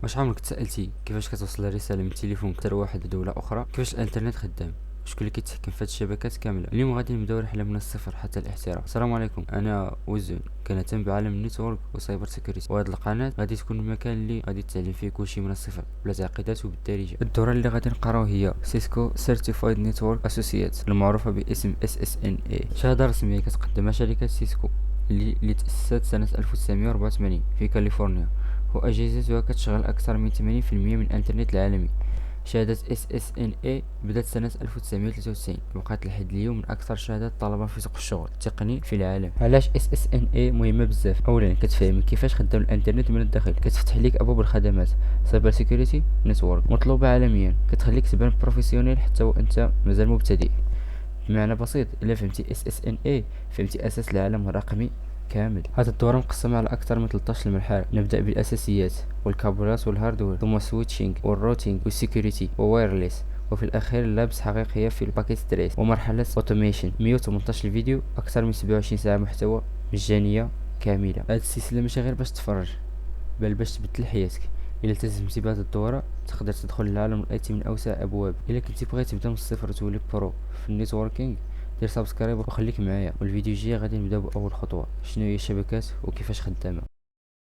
واش عمرك تسألتي كيفاش كتوصل رسالة من تليفون كتر واحد لدولة أخرى؟ كيفاش الإنترنت خدام؟ شكون اللي كيتحكم في هاد الشبكات كاملة؟ اليوم غادي نبداو رحلة من الصفر حتى الاحتراف. السلام عليكم، أنا وزن كنهتم بعالم النيتورك وسايبر سيكوريتي، وهاد القناة غادي تكون المكان اللي غادي تتعلم فيه كلشي من الصفر بلا تعقيدات وبالدارجة. الدورة اللي غادي نقراو هي سيسكو سيرتيفايد نيتورك اسوسيات، المعروفة باسم SSNA، شهادة رسمية كتقدمها شركة سيسكو اللي تأسست سنة 1984 في كاليفورنيا، وأجهزتها كتشغل أكثر من 80% من الإنترنت العالمي. شهادة SSNA بدات سنة 1993 وبقات لحد اليوم من أكثر شهادات طلبة في سوق الشغل التقني في العالم. علاش SSNA مهمة بزاف؟ أولا كتفهم كيفاش خدام الإنترنت من الداخل، كتفتح ليك أبواب الخدمات سايبر سيكوريتي نتورك مطلوبة عالميا، كتخليك تبان بروفيسيونيل حتى وأنت مازال مبتدئ. بمعنى بسيط، إلا فهمتي SSNA فهمتي أساس العالم الرقمي كامل. هذه الدورة مقسمة على أكثر من 13 مرحلة. نبدأ بالأساسيات والكابلات والهاردوير، ثم سويتشينج والروتينج والسيكوريتي ووايرلس، وفي الأخير لابس حقيقية في الباكيت تريس ومرحلة اوتوميشن. 118 فيديو، أكثر من 27 ساعة محتوى مجانية كاملة. هذه السلسلة ماشي غير باش تفرج، بل باش تبدل حياتك. إلا التزمتي بهذه الدورة تقدر تدخل للعالم الآتي من أوسع أبواب. إلا كنتي بغيت تبدا من الصفر وتولي برو في النيتوركينغ، دير سبسكرايب وخليك معايا، والفيديو الجاي غادي نبداو بأول خطوة، شنو هي الشبكات وكيفاش خدامة.